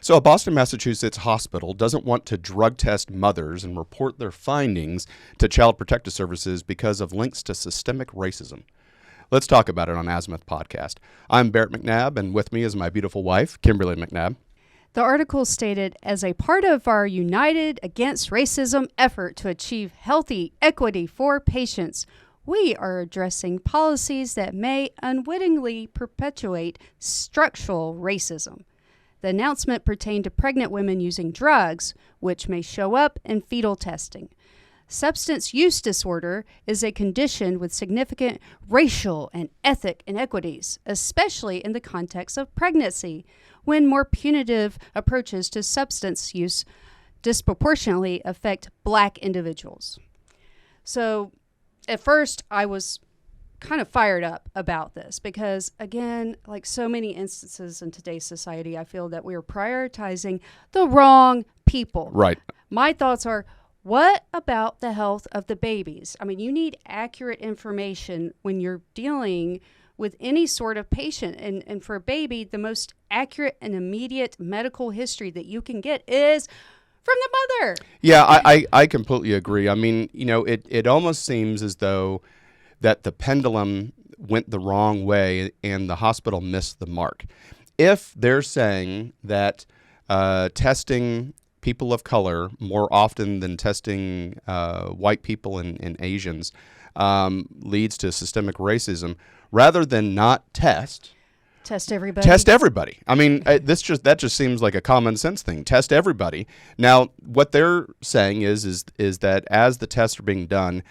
So, a Boston, Massachusetts hospital doesn't want to drug test mothers and report their findings to Child Protective Services because of links to systemic racism. Let's talk about it on Azimuth Podcast. I'm Barrett McNabb, and with me is my beautiful wife, Kimberly McNabb. The article stated, as a part of our United Against Racism effort to achieve healthy equity for patients, we are addressing policies that may unwittingly perpetuate structural racism. The announcement pertained to pregnant women using drugs, which may show up in fetal testing. Substance use disorder is a condition with significant racial and ethnic inequities, especially in the context of pregnancy, when more punitive approaches to substance use disproportionately affect Black individuals. So, at first, I was kind of fired up about this because, again, like so many instances in today's society, I feel that we are prioritizing the wrong people. Right. My thoughts are, what about the health of the babies? I mean, you need accurate information when you're dealing with any sort of patient. And for a baby, the most accurate and immediate medical history that you can get is from the mother. Yeah, I completely agree. I mean, you know, it almost seems as though that the pendulum went the wrong way and the hospital missed the mark. If they're saying that testing people of color more often than testing white people and Asians leads to systemic racism, rather than not test everybody. Test everybody. I mean, that just seems like a common sense thing. Test everybody. Now, what they're saying is that as the tests are being done,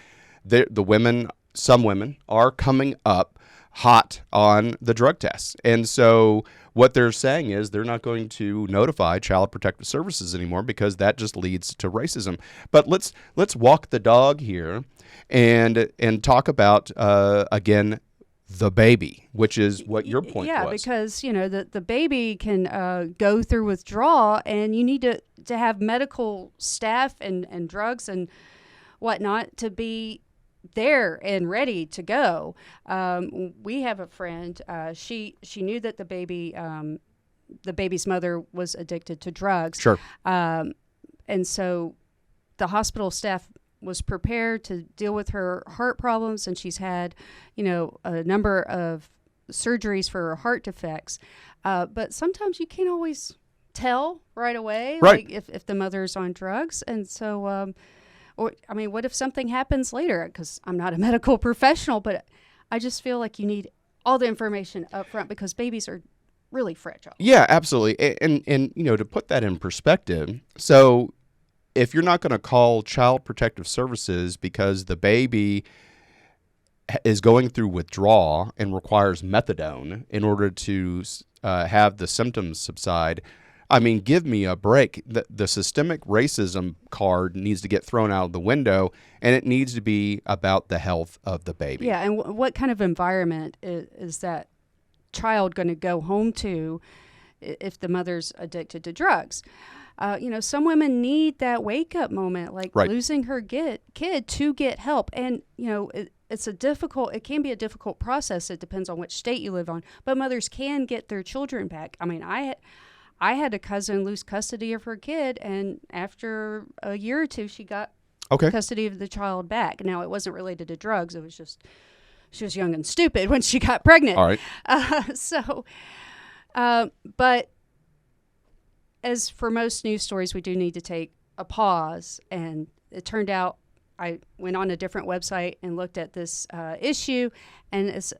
some women are coming up hot on the drug tests, and so what they're saying is they're not going to notify Child Protective Services anymore because that just leads to racism. But let's walk the dog here and talk about again the baby, which is what your point was. Yeah, because you know the baby can go through withdrawal, and you need to have medical staff and drugs and whatnot to be there and ready to go. We have a friend. She knew that the baby's mother was addicted to drugs. Sure. And so the hospital staff was prepared to deal with her heart problems, and she's had, a number of surgeries for her heart defects. But sometimes you can't always tell right away, right, like if the mother's on drugs, and so. What if something happens later? Because I'm not a medical professional, but I just feel like you need all the information up front because babies are really fragile. Yeah, absolutely. And to put that in perspective, so if you're not going to call Child Protective Services because the baby is going through withdrawal and requires methadone in order to have the symptoms subside, I mean, give me a break. The systemic racism card needs to get thrown out of the window, and it needs to be about the health of the baby. Yeah, and what kind of environment is that child going to go home to if the mother's addicted to drugs? Some women need that wake-up moment, like right, losing her kid to get help. And, it can be a difficult process. It depends on which state you live on. But mothers can get their children back. I mean, I had a cousin lose custody of her kid, and after a year or two, she got custody of the child back. Now, it wasn't related to drugs. It was just she was young and stupid when she got pregnant. All right. But as for most news stories, we do need to take a pause. And it turned out I went on a different website and looked at this issue, and it's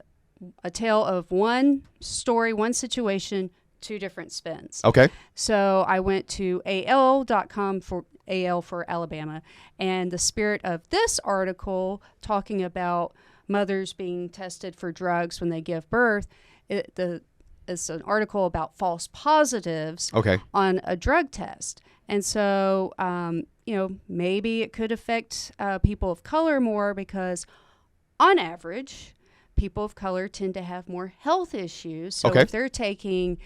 a tale of one story, one situation, two different spins. Okay. So I went to AL.com for AL for Alabama, and the spirit of this article talking about mothers being tested for drugs when they give birth, it's an article about false positives on a drug test. And so, maybe it could affect people of color more because on average, people of color tend to have more health issues. So if they're taking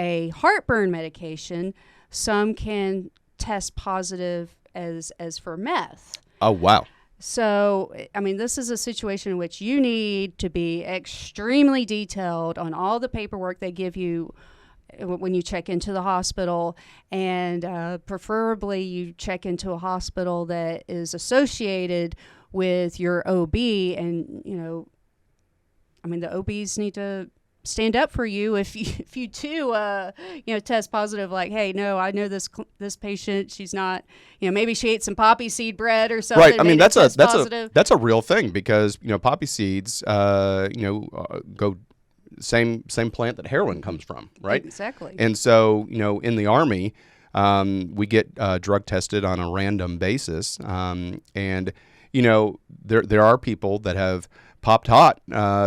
a heartburn medication, some can test positive as for meth. Oh, wow. So, this is a situation in which you need to be extremely detailed on all the paperwork they give you when you check into the hospital, and preferably you check into a hospital that is associated with your OB. And the OBs need to stand up for you if you do test positive. Like, hey, no, I know this patient. She's not, maybe she ate some poppy seed bread or something. Right. I mean, that's positive. a real thing, because poppy seeds go same plant that heroin comes from, right? Exactly. And so in the Army, we get drug tested on a random basis, and there are people that have popped hot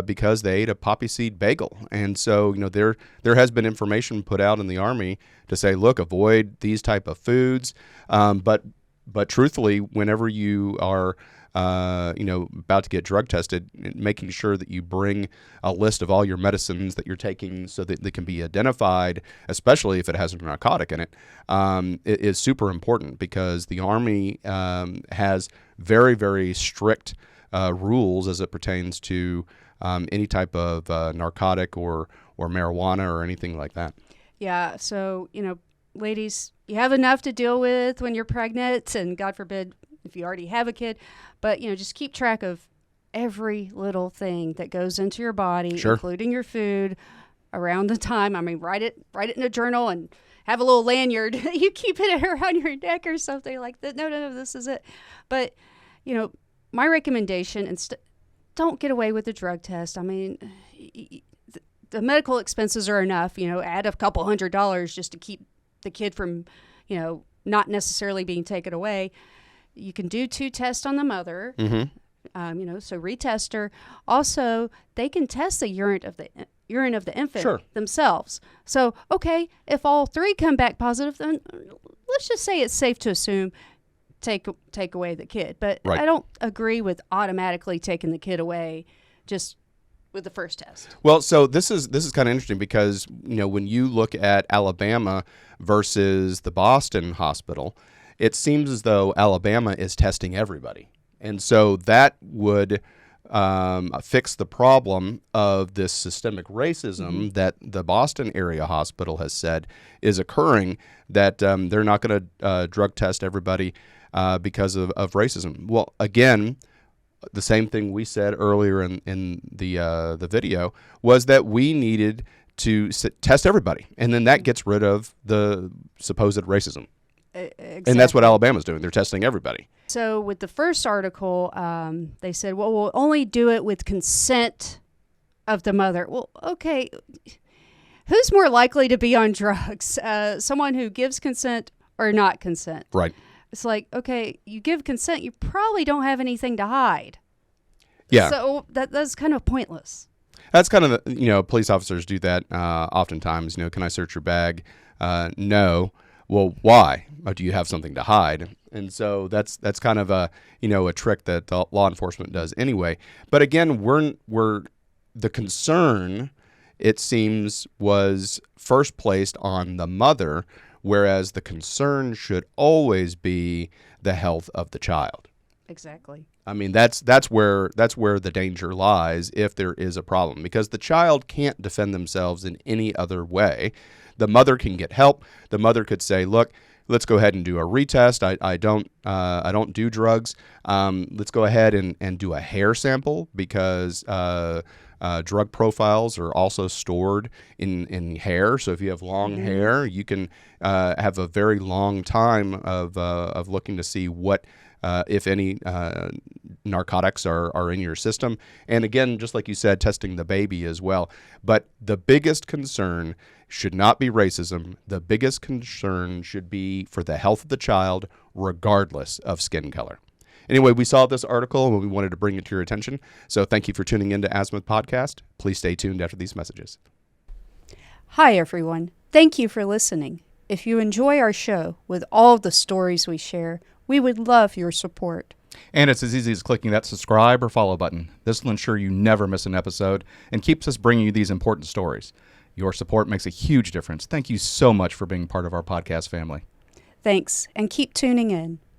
because they ate a poppy seed bagel. And so, there has been information put out in the Army to say, look, avoid these type of foods. But truthfully, whenever you are, about to get drug tested, making sure that you bring a list of all your medicines that you're taking so that they can be identified, especially if it has a narcotic in it, it is super important, because the Army has very, very strict rules as it pertains to any type of narcotic or marijuana or anything like that. Yeah. So, ladies, you have enough to deal with when you're pregnant, and God forbid if you already have a kid, but, just keep track of every little thing that goes into your body, Sure. including your food, around the time. I mean, write it in a journal and have a little lanyard. You keep it around your neck or something like that. No, this is it. But, my recommendation, don't get away with the drug test. I mean, the medical expenses are enough. Add a couple $100 just to keep the kid from, not necessarily being taken away. You can do 2 tests on the mother. Mm-hmm. So retest her. Also, they can test the urine of the infant Sure. themselves. So, okay, if all 3 come back positive, then let's just say it's safe to assume take away the kid. But Right. I don't agree with automatically taking the kid away just with the first test. Well, so this is kind of interesting, because when you look at Alabama versus the Boston hospital, it seems as though Alabama is testing everybody, and so that would fix the problem of this systemic racism that the Boston area hospital has said is occurring. That they're not going to drug test everybody because of racism. Well, again, the same thing we said earlier in the video was that we needed to test everybody, and then that gets rid of the supposed racism. Exactly. And that's what Alabama's doing. They're testing everybody. So with the first article, they said, well, we'll only do it with consent of the mother. Well, okay, who's more likely to be on drugs? Someone who gives consent or not consent? Right. It's like, okay, you give consent, you probably don't have anything to hide. Yeah. So that's kind of pointless. That's kind of, police officers do that oftentimes. Can I search your bag? No. Well, why? Oh, do you have something to hide? And so that's kind of a trick that law enforcement does anyway. But again, we're the concern, it seems, was first placed on the mother, whereas the concern should always be the health of the child. Exactly. I mean, that's where the danger lies if there is a problem, because the child can't defend themselves in any other way. The mother can get help. The mother could say, "Look, let's go ahead and do a retest. I don't do drugs. Let's go ahead and do a hair sample, because drug profiles are also stored in hair. So if you have long hair, you can have a very long time of looking to see what, if any, narcotics are in your system. And again, just like you said, testing the baby as well. But the biggest concern should not be racism. The biggest concern should be for the health of the child, regardless of skin color. Anyway, we saw this article and we wanted to bring it to your attention. So thank you for tuning in to Azimuth Podcast. Please stay tuned after these messages. Hi, everyone. Thank you for listening. If you enjoy our show with all the stories we share, we would love your support. And it's as easy as clicking that subscribe or follow button. This will ensure you never miss an episode and keeps us bringing you these important stories. Your support makes a huge difference. Thank you so much for being part of our podcast family. Thanks, and keep tuning in.